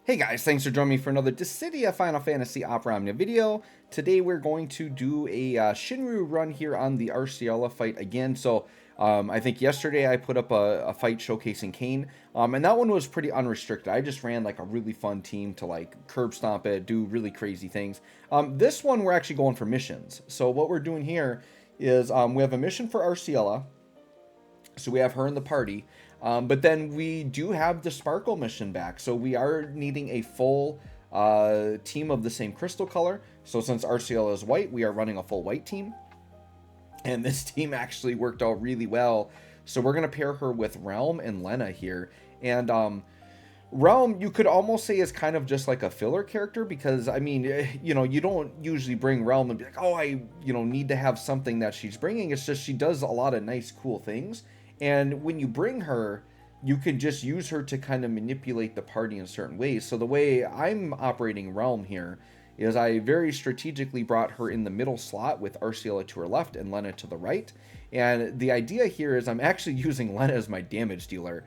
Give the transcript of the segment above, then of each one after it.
Hey guys, thanks for joining me for another Dissidia Final Fantasy Opera Omnia video. Today we're going to do a Shinryu run here on the Arciela fight again. I think yesterday I put up a fight showcasing Kane, and that one was pretty unrestricted. I just ran like a really fun team to like curb stomp it, do really crazy things. This one we're actually going for missions. So what we're doing here is we have a mission for Arciela. So we have her in the party. But then we do have the Sparkle mission back. So we are needing a full team of the same crystal color. So since Arciela is white, we are running a full white team. And this team actually worked out really well. So we're going to pair her with Realm and Lenna here. And Realm, you could almost say, is kind of just like a filler character. Because, I mean, you know, you don't usually bring Realm and be like, oh, I need to have something that she's bringing. It's just she does a lot of nice, cool things. And when you bring her, you can just use her to kind of manipulate the party in certain ways. So the way I'm operating Realm here is I very strategically brought her in the middle slot with Arciela to her left and Lenna to the right. And the idea here is I'm actually using Lenna as my damage dealer,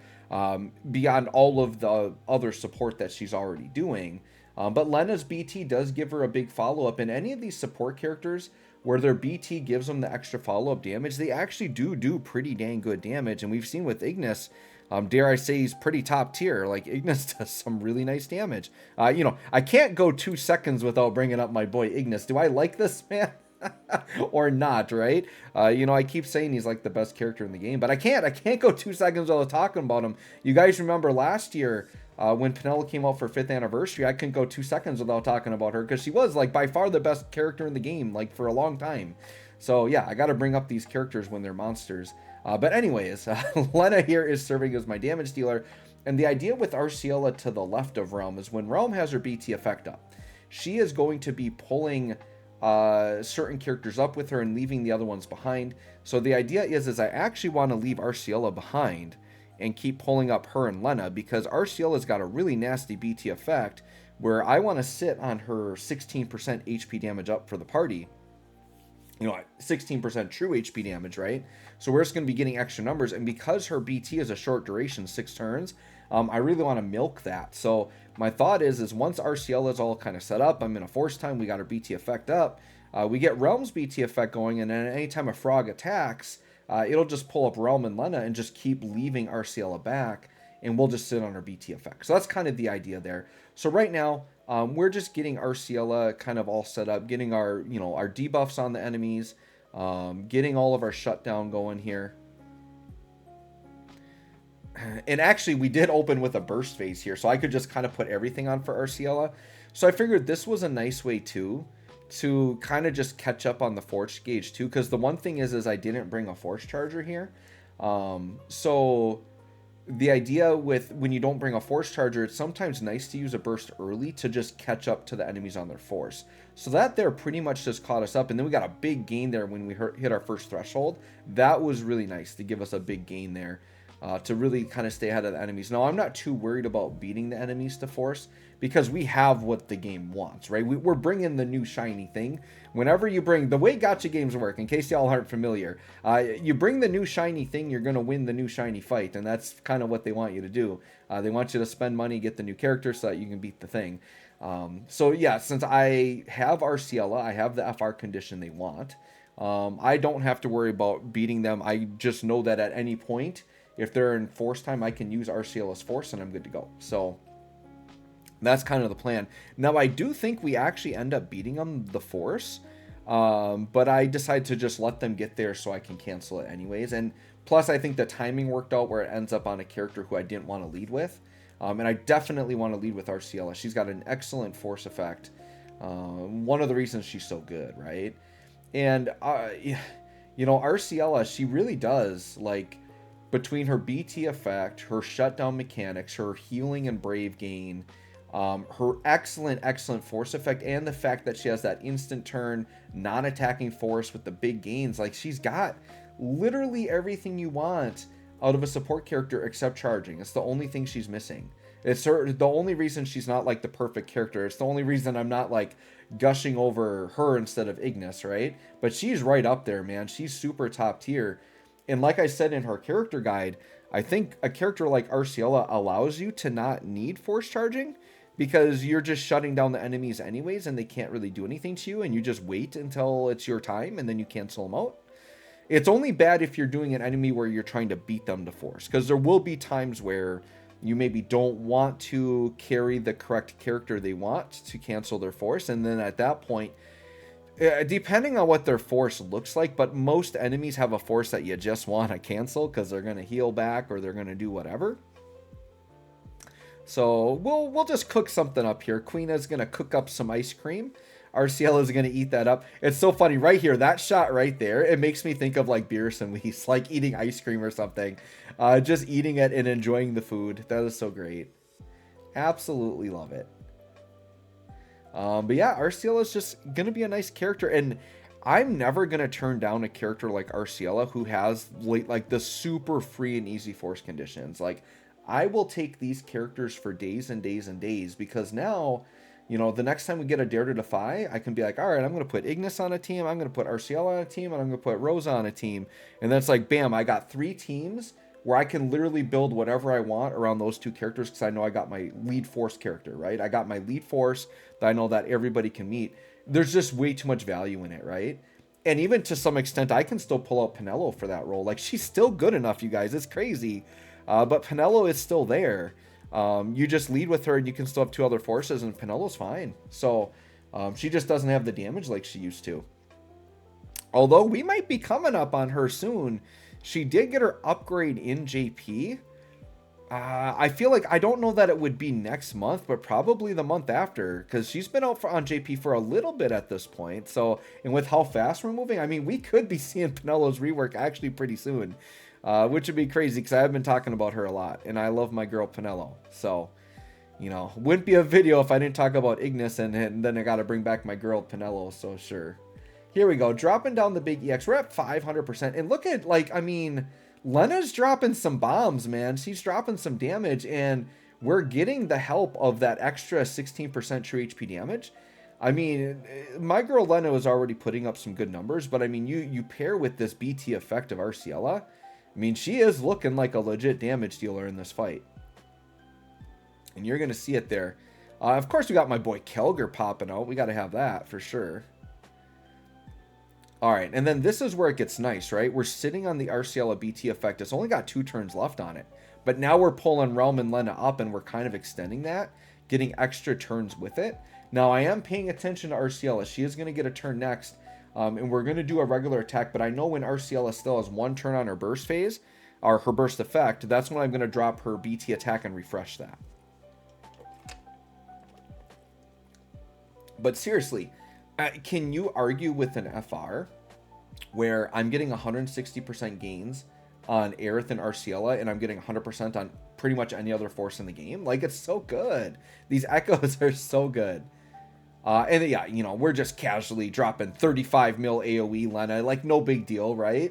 beyond all of the other support that she's already doing. But Lenna's BT does give her a big follow-up, and any of these support characters where their BT gives them the extra follow-up damage, they actually do pretty dang good damage. And we've seen with Ignis, dare I say, he's pretty top tier. Like, Ignis does some really nice damage. I can't go 2 seconds without bringing up my boy Ignis. Do I like this man? Or not, right? I keep saying he's like the best character in the game, but I can't go 2 seconds without talking about him. You guys remember last year, when Penella came out for 5th anniversary, I couldn't go 2 seconds without talking about her because she was like by far the best character in the game, like for a long time. So yeah, I got to bring up these characters when they're monsters. But anyways, Lenna here is serving as my damage dealer. And the idea with Arciela to the left of Realm is when Realm has her BT effect up, she is going to be pulling certain characters up with her and leaving the other ones behind. So the idea is I actually want to leave Arciela behind and keep pulling up her and Lenna, because Arciela's got a really nasty BT effect where I want to sit on her 16% HP damage up for the party. 16% true HP damage, right? So we're just going to be getting extra numbers. And because her BT is a short duration, 6 turns, I really want to milk that. So my thought is once Arciela is all kind of set up, I'm in a force time, we got her BT effect up, we get Realm's BT effect going, and then anytime a frog attacks, it'll just pull up Realm and Lenna and just keep leaving Arciela back, and we'll just sit on our BT effect. So that's kind of the idea there. So right now, we're just getting Arciela kind of all set up, getting our debuffs on the enemies, getting all of our shutdown going here. And actually, we did open with a burst phase here, so I could just kind of put everything on for Arciela. So I figured this was a nice way too to kind of just catch up on the force gauge too, because the one thing is I didn't bring a force charger here. So the idea with when you don't bring a force charger, it's sometimes nice to use a burst early to just catch up to the enemies on their force. So that there pretty much just caught us up, and then we got a big gain there when we hit our first threshold. That was really nice to give us a big gain there. To really kind of stay ahead of the enemies. Now, I'm not too worried about beating the enemies to force because we have what the game wants, right? We're bringing the new shiny thing. Whenever you bring, the way gacha games work, in case y'all aren't familiar, you bring the new shiny thing, you're going to win the new shiny fight, and that's kind of what they want you to do. They want you to spend money, get the new character so that you can beat the thing. So yeah, since I have Arciela, I have the FR condition they want. I don't have to worry about beating them. I just know that at any point, if they're in force time, I can use Arciela's force and I'm good to go. So that's kind of the plan. Now, I do think we actually end up beating them the force, but I decide to just let them get there so I can cancel it anyways. And plus, I think the timing worked out where it ends up on a character who I didn't want to lead with. And I definitely want to lead with Arciela. She's got an excellent force effect. One of the reasons she's so good, right? And, Arciela, she really does, like, between her BT effect, her shutdown mechanics, her healing and brave gain, her excellent force effect, and the fact that she has that instant turn, non-attacking force with the big gains, like she's got literally everything you want out of a support character except charging. It's the only thing she's missing. It's the only reason she's not like the perfect character. It's the only reason I'm not like gushing over her instead of Ignis, right? But she's right up there, man. She's super top tier. And like I said in her character guide, I think a character like Arciela allows you to not need force charging because you're just shutting down the enemies anyways, and they can't really do anything to you, and you just wait until it's your time, and then you cancel them out. It's only bad if you're doing an enemy where you're trying to beat them to force, because there will be times where you maybe don't want to carry the correct character they want to cancel their force, and then at that point, depending on what their force looks like, but most enemies have a force that you just want to cancel because they're going to heal back or they're going to do whatever. So we'll just cook something up here. Queena's going to cook up some ice cream. Arciela is going to eat that up. It's so funny right here. That shot right there, it makes me think of like Beerus and Weiss, like eating ice cream or something. Just eating it and enjoying the food. That is so great. Absolutely love it. But yeah, Arciela is just going to be a nice character. And I'm never going to turn down a character like Arciela who has like the super free and easy force conditions. Like, I will take these characters for days and days and days, because now, you know, the next time we get a Dare to Defy, I can be like, all right, I'm going to put Ignis on a team, I'm going to put Arciela on a team, and I'm going to put Rosa on a team. And then it's like, bam, I got 3 teams where I can literally build whatever I want around those 2 characters, because I know I got my lead force character, right? I got my lead force that I know that everybody can meet. There's just way too much value in it, right? And even to some extent, I can still pull out Penelo for that role. Like, she's still good enough, you guys. It's crazy. But Penelo is still there. You just lead with her and you can still have 2 other forces, and Penelo's fine. So she just doesn't have the damage like she used to. Although we might be coming up on her soon. She did get her upgrade in JP. I feel like, I don't know that it would be next month, but probably the month after, because she's been out on JP for a little bit at this point. So, and with how fast we're moving, I mean, we could be seeing Penelo's rework actually pretty soon. Which would be crazy, because I've been talking about her a lot, and I love my girl Penelo. So, you know, wouldn't be a video if I didn't talk about Ignis, and then I got to bring back my girl Penelo, so sure. Here we go, dropping down the big EX. We're at 500%, and look at, like, I mean, Lenna's dropping some bombs, man. She's dropping some damage, and we're getting the help of that extra 16% true HP damage. I mean, my girl Lenna was already putting up some good numbers, but I mean, you pair with this BT effect of Arciela, I mean, she is looking like a legit damage dealer in this fight. And you're going to see it there. Of course, we got my boy Kelger popping out. We got to have that for sure. All right, and then this is where it gets nice, right? We're sitting on the Arciela BT effect. It's only got 2 turns left on it. But now we're pulling Realm and Lenna up, and we're kind of extending that, getting extra turns with it. Now, I am paying attention to Arciela. She is going to get a turn next. And we're going to do a regular attack, but I know when Arciela still has 1 turn on her burst phase, or her burst effect, that's when I'm going to drop her BT attack and refresh that. But seriously, can you argue with an FR where I'm getting 160% gains on Aerith and Arciela, and I'm getting 100% on pretty much any other force in the game? Like, it's so good. These echoes are so good. And yeah, you know, we're just casually dropping 35 mil AoE Lenna, like no big deal, right?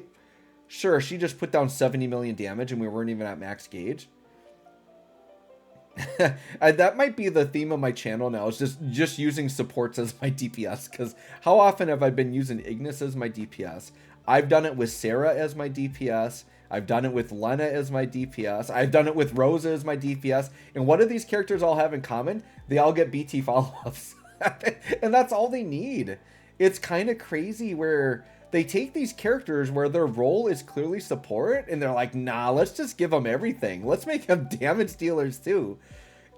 Sure, she just put down 70 million damage and we weren't even at max gauge. That might be the theme of my channel now, is just using supports as my DPS, because how often have I been using Ignis as my DPS? I've done it with Sarah as my DPS. I've done it with Lenna as my DPS. I've done it with Rosa as my DPS. And what do these characters all have in common? They all get BT follow-ups. And that's all they need. It's kind of crazy where they take these characters where their role is clearly support, and they're like, nah, let's just give them everything. Let's make them damage dealers too.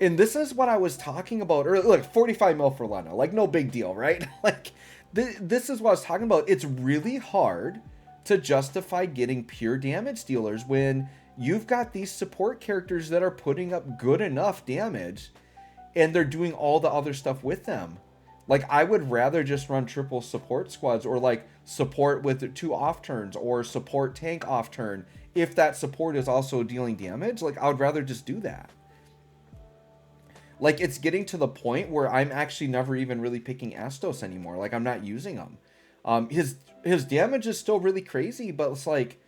And this is what I was talking about earlier. Look, 45 mil for Lenna, like no big deal, right? Like this is what I was talking about. It's really hard to justify getting pure damage dealers when you've got these support characters that are putting up good enough damage, and they're doing all the other stuff with them. Like, I would rather just run triple support squads, or like support with 2 off turns, or support tank off turn. If that support is also dealing damage, like I would rather just do that. Like, it's getting to the point where I'm actually never even really picking Astos anymore. Like, I'm not using him. His damage is still really crazy, but it's like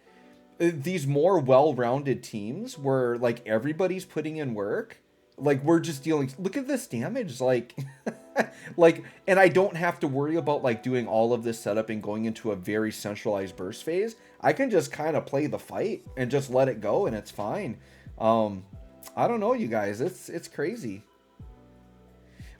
these more well-rounded teams where like everybody's putting in work. Like, we're just dealing, look at this damage, like, like, and I don't have to worry about, like, doing all of this setup and going into a very centralized burst phase. I can just kind of play the fight and just let it go, and it's fine. I don't know, you guys, it's crazy.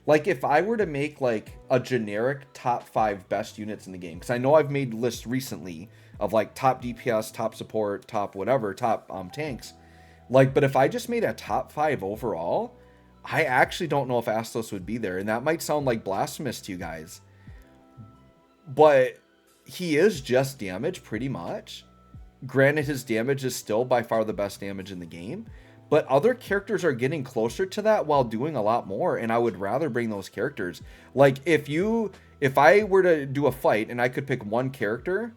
Like, if I were to make, like, a generic top 5 best units in the game, because I know I've made lists recently of, like, top DPS, top support, top whatever, top tanks. Like, but if I just made a top 5 overall, I actually don't know if Astos would be there. And that might sound like blasphemous to you guys. But he is just damage, pretty much. Granted, his damage is still by far the best damage in the game. But other characters are getting closer to that while doing a lot more, and I would rather bring those characters. Like, if I were to do a fight and I could pick one character,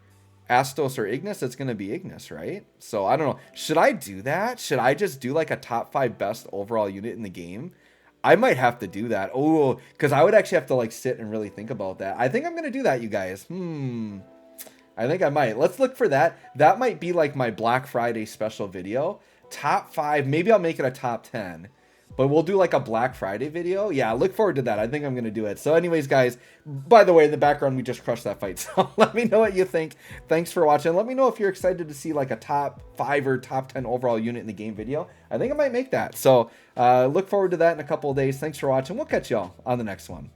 Astos or Ignis, it's going to be Ignis, right? So, I don't know. Should I do that? Should I just do, like, a top 5 best overall unit in the game? I might have to do that. Oh, because I would actually have to, like, sit and really think about that. I think I'm going to do that, you guys. I think I might. Let's look for that. That might be, like, my Black Friday special video. Top 5, maybe I'll make it a top 10, but we'll do like a Black Friday video. Yeah, look forward to that. I think I'm gonna do it. So anyways, guys, by the way, in the background we just crushed that fight, so let me know what you think. Thanks for watching. Let me know if you're excited to see like a top 5 or top 10 overall unit in the game video. I think I might make that. So look forward to that in a couple of days. Thanks for watching. We'll catch y'all on the next one.